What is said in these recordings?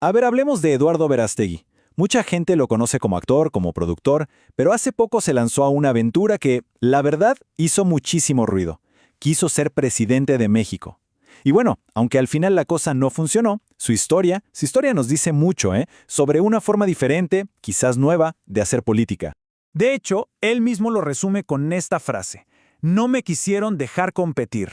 A ver, hablemos de Eduardo Verástegui. Mucha gente lo conoce como actor, como productor, pero hace poco se lanzó a una aventura que, la verdad, hizo muchísimo ruido. Quiso ser presidente de México. Y bueno, aunque al final la cosa no funcionó, su historia nos dice mucho, sobre una forma diferente, quizás nueva, de hacer política. De hecho, él mismo lo resume con esta frase: no me quisieron dejar competir.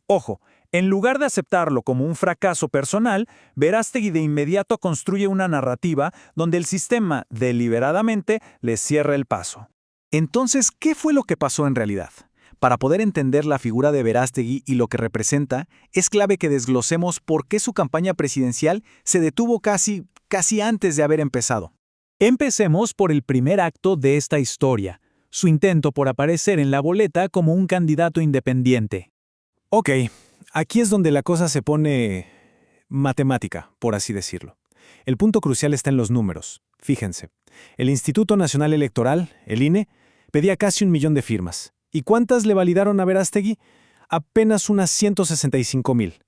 Ojo, en lugar de aceptarlo como un fracaso personal, Verástegui de inmediato construye una narrativa donde el sistema deliberadamente le cierra el paso. Entonces, ¿qué fue lo que pasó en realidad? Para poder entender la figura de Verástegui y lo que representa, es clave que desglosemos por qué su campaña presidencial se detuvo casi antes de haber empezado. Empecemos por el primer acto de esta historia, su intento por aparecer en la boleta como un candidato independiente. Ok, aquí es donde la cosa se pone matemática, por así decirlo. El punto crucial está en los números. Fíjense, el Instituto Nacional Electoral, el INE, pedía casi 1 millón de firmas. ¿Y cuántas le validaron a Verástegui? Apenas unas 165,000.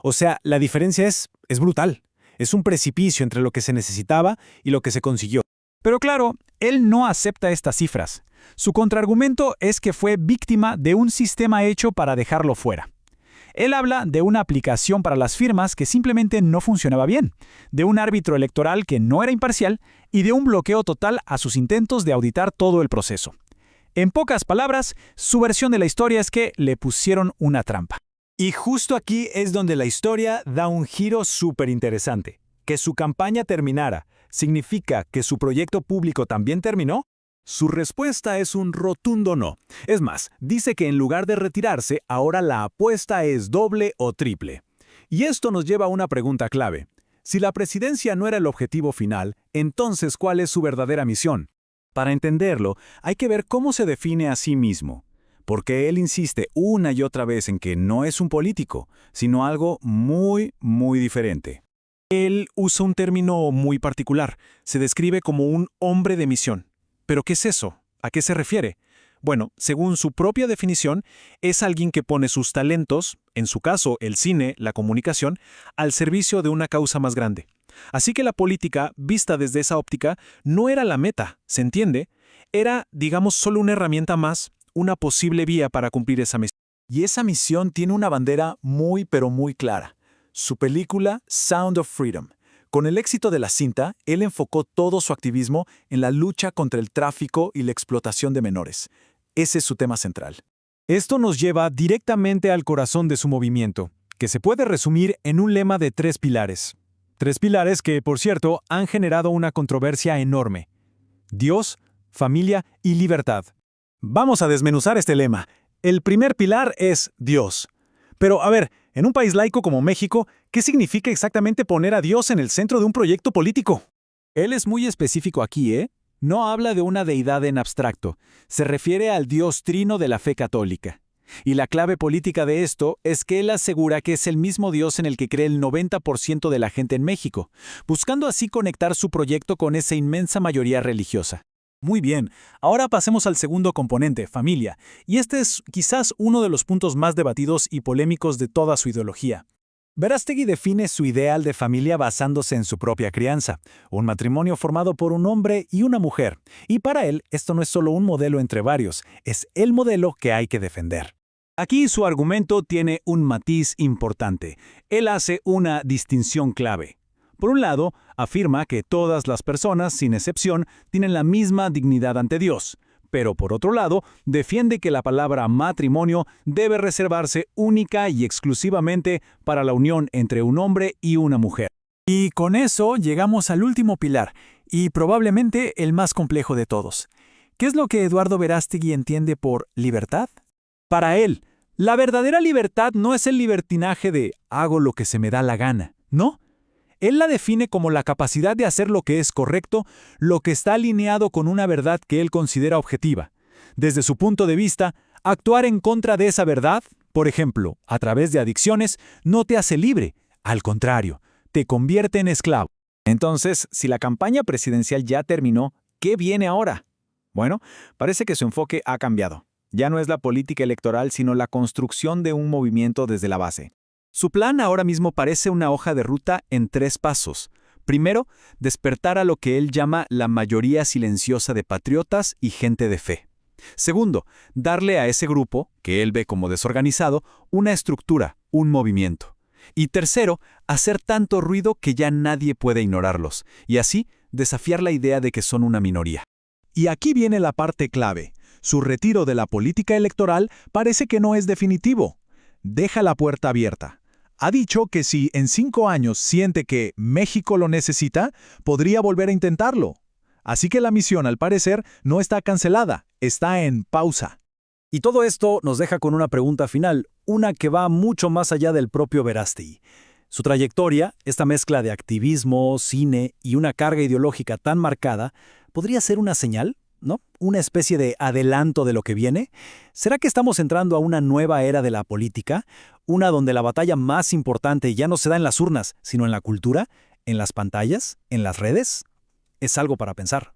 O sea, la diferencia es brutal. Es un precipicio entre lo que se necesitaba y lo que se consiguió. Pero claro, él no acepta estas cifras. Su contraargumento es que fue víctima de un sistema hecho para dejarlo fuera. Él habla de una aplicación para las firmas que simplemente no funcionaba bien, de un árbitro electoral que no era imparcial y de un bloqueo total a sus intentos de auditar todo el proceso. En pocas palabras, su versión de la historia es que le pusieron una trampa. Y justo aquí es donde la historia da un giro súper interesante. Que su campaña terminara, ¿significa que su proyecto público también terminó? Su respuesta es un rotundo no. Es más, dice que en lugar de retirarse, ahora la apuesta es doble o triple. Y esto nos lleva a una pregunta clave. Si la presidencia no era el objetivo final, entonces ¿cuál es su verdadera misión? Para entenderlo, hay que ver cómo se define a sí mismo. Porque él insiste una y otra vez en que no es un político, sino algo muy, muy diferente. Él usa un término muy particular. Se describe como un hombre de misión. ¿Pero qué es eso? ¿A qué se refiere? Bueno, según su propia definición, es alguien que pone sus talentos, en su caso el cine, la comunicación, al servicio de una causa más grande. Así que la política, vista desde esa óptica, no era la meta, ¿se entiende? Era, digamos, solo una herramienta más, una posible vía para cumplir esa misión. Y esa misión tiene una bandera muy pero muy clara. Su película Sound of Freedom. Con el éxito de la cinta, él enfocó todo su activismo en la lucha contra el tráfico y la explotación de menores. Ese es su tema central. Esto nos lleva directamente al corazón de su movimiento, que se puede resumir en un lema de 3 pilares. 3 pilares que, por cierto, han generado una controversia enorme. Dios, familia y libertad. Vamos a desmenuzar este lema. El primer pilar es Dios. Pero, a ver, en un país laico como México, ¿qué significa exactamente poner a Dios en el centro de un proyecto político? Él es muy específico aquí, ¿eh? No habla de una deidad en abstracto. Se refiere al Dios trino de la fe católica. Y la clave política de esto es que él asegura que es el mismo Dios en el que cree el 90% de la gente en México, buscando así conectar su proyecto con esa inmensa mayoría religiosa. Muy bien, ahora pasemos al segundo componente, familia, y este es quizás uno de los puntos más debatidos y polémicos de toda su ideología. Verástegui define su ideal de familia basándose en su propia crianza, un matrimonio formado por un hombre y una mujer, y para él esto no es solo un modelo entre varios, es el modelo que hay que defender. Aquí su argumento tiene un matiz importante. Él hace una distinción clave. Por un lado, afirma que todas las personas, sin excepción, tienen la misma dignidad ante Dios. Pero por otro lado, defiende que la palabra matrimonio debe reservarse única y exclusivamente para la unión entre un hombre y una mujer. Y con eso llegamos al último pilar, y probablemente el más complejo de todos. ¿Qué es lo que Eduardo Verástegui entiende por libertad? Para él, la verdadera libertad no es el libertinaje de hago lo que se me da la gana, ¿no? Él la define como la capacidad de hacer lo que es correcto, lo que está alineado con una verdad que él considera objetiva. Desde su punto de vista, actuar en contra de esa verdad, por ejemplo, a través de adicciones, no te hace libre. Al contrario, te convierte en esclavo. Entonces, si la campaña presidencial ya terminó, ¿qué viene ahora? Bueno, parece que su enfoque ha cambiado. Ya no es la política electoral, sino la construcción de un movimiento desde la base. Su plan ahora mismo parece una hoja de ruta en 3 pasos. Primero, despertar a lo que él llama la mayoría silenciosa de patriotas y gente de fe. Segundo, darle a ese grupo, que él ve como desorganizado, una estructura, un movimiento. Y tercero, hacer tanto ruido que ya nadie puede ignorarlos, y así desafiar la idea de que son una minoría. Y aquí viene la parte clave. Su retiro de la política electoral parece que no es definitivo. Deja la puerta abierta. Ha dicho que si en 5 años siente que México lo necesita, podría volver a intentarlo. Así que la misión, al parecer, no está cancelada, está en pausa. Y todo esto nos deja con una pregunta final, una que va mucho más allá del propio Verástegui. Su trayectoria, esta mezcla de activismo, cine y una carga ideológica tan marcada, ¿podría ser una señal? ¿No? ¿Una especie de adelanto de lo que viene? ¿Será que estamos entrando a una nueva era de la política? Una donde la batalla más importante ya no se da en las urnas, sino en la cultura, en las pantallas, en las redes. Es algo para pensar.